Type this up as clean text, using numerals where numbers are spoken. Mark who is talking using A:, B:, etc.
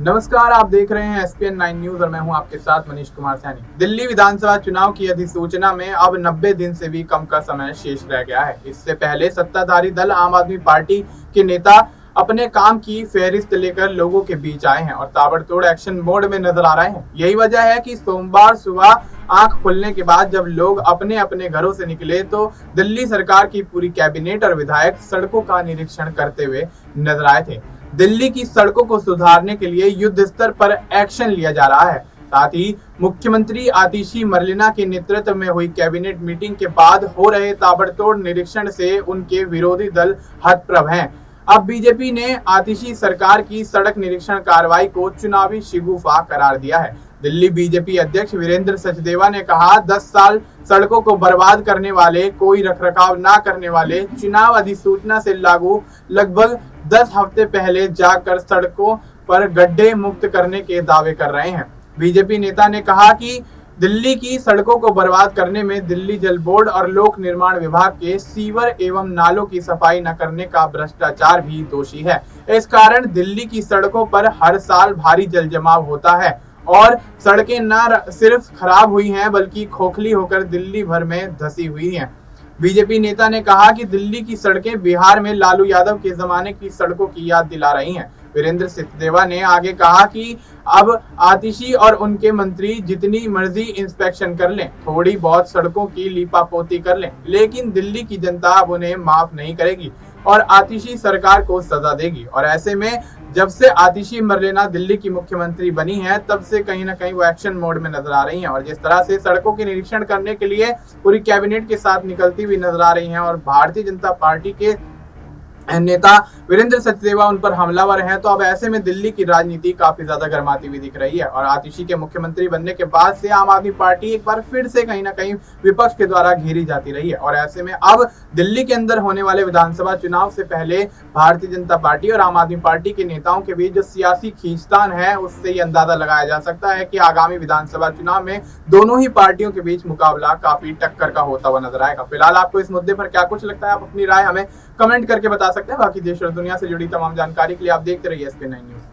A: नमस्कार, आप देख रहे हैं एसपीएन 9 न्यूज और मैं हूं आपके साथ मनीष कुमार सैनी। दिल्ली विधानसभा चुनाव की अधिसूचना में अब 90 दिन से भी कम का समय शेष रह गया है। इससे पहले सत्ताधारी दल आम आदमी पार्टी के नेता अपने काम की फेहरिस्त लेकर लोगों के बीच आए हैं और ताबड़तोड़ एक्शन मोड में नजर आ रहे हैं। यही वजह है कि सोमवार सुबह आंख खुलने के बाद जब लोग अपने अपने घरों से निकले तो दिल्ली सरकार की पूरी कैबिनेट और विधायक सड़कों का निरीक्षण करते हुए नजर आए थे। दिल्ली की सड़कों को सुधारने के लिए युद्ध स्तर पर एक्शन लिया जा रहा है। साथ ही मुख्यमंत्री आतिशी मरलेना के नेतृत्व में हुई कैबिनेट मीटिंग के बाद हो रहे ताबड़तोड़ निरीक्षण से उनके विरोधी दल हतप्रभ हैं। अब बीजेपी ने आतिशी सरकार की सड़क निरीक्षण कार्रवाई को चुनावी शिगुफा करार दिया है। दिल्ली बीजेपी अध्यक्ष वीरेंद्र सचदेवा ने कहा, 10 साल सड़कों को बर्बाद करने वाले, कोई रखरखाव ना करने वाले, चुनाव अधिसूचना से लागू लगभग 10 हफ्ते पहले जाकर सड़कों पर गड्ढे मुक्त करने के दावे कर रहे हैं। बीजेपी नेता ने कहा कि दिल्ली की सड़कों को बर्बाद करने में दिल्ली जल बोर्ड और लोक निर्माण विभाग के सीवर एवं नालों की सफाई न करने का भ्रष्टाचार भी दोषी है। इस कारण दिल्ली की सड़कों पर हर साल भारी जल जमाव होता है और सड़कें न सिर्फ खराब हुई हैं बल्कि खोखली होकर दिल्ली भर में धसी हुई हैं। बीजेपी नेता ने कहा कि दिल्ली की सड़कें बिहार में लालू यादव के जमाने की सड़कों की याद दिला रही हैं। वीरेंद्र सचदेवा ने आगे कहा कि अब आतिशी और उनके मंत्री जितनी मर्जी इंस्पेक्शन कर लें, थोड़ी बहुत सड़कों की लीपापोती कर लें, लेकिन दिल्ली की जनता अब उन्हें माफ नहीं करेगी और आतिशी सरकार को सजा देगी। और ऐसे में जब से आतिशी मरलेना दिल्ली की मुख्यमंत्री बनी है तब से कहीं ना कहीं वो एक्शन मोड में नजर आ रही हैं और जिस तरह से सड़कों के निरीक्षण करने के लिए पूरी कैबिनेट के साथ निकलती हुई नजर आ रही हैं और भारतीय जनता पार्टी के नेता वीरेंद्र सचदेवा उन पर हमलावर हैं, तो अब ऐसे में दिल्ली की राजनीति काफी ज्यादा गर्माती हुई दिख रही है और आतिशी के मुख्यमंत्री बनने के बाद से आम आदमी पार्टी एक बार फिर से कहीं ना कहीं विपक्ष के द्वारा घेरी जाती रही है। और ऐसे में अब दिल्ली के अंदर होने वाले विधानसभा चुनाव से पहले भारतीय जनता पार्टी और आम आदमी पार्टी के नेताओं के बीच जो सियासी खींचतान है उससे ये अंदाजा लगाया जा सकता है कि आगामी विधानसभा चुनाव में दोनों ही पार्टियों के बीच मुकाबला काफी टक्कर का होता हुआ नजर आएगा। फिलहाल आपको इस मुद्दे पर क्या कुछ लगता है, आप अपनी राय हमें कमेंट करके बता सकते हैं। बाकी देश और दुनिया से जुड़ी तमाम जानकारी के लिए आप देखते रहिए एसपीएन 9 न्यूज।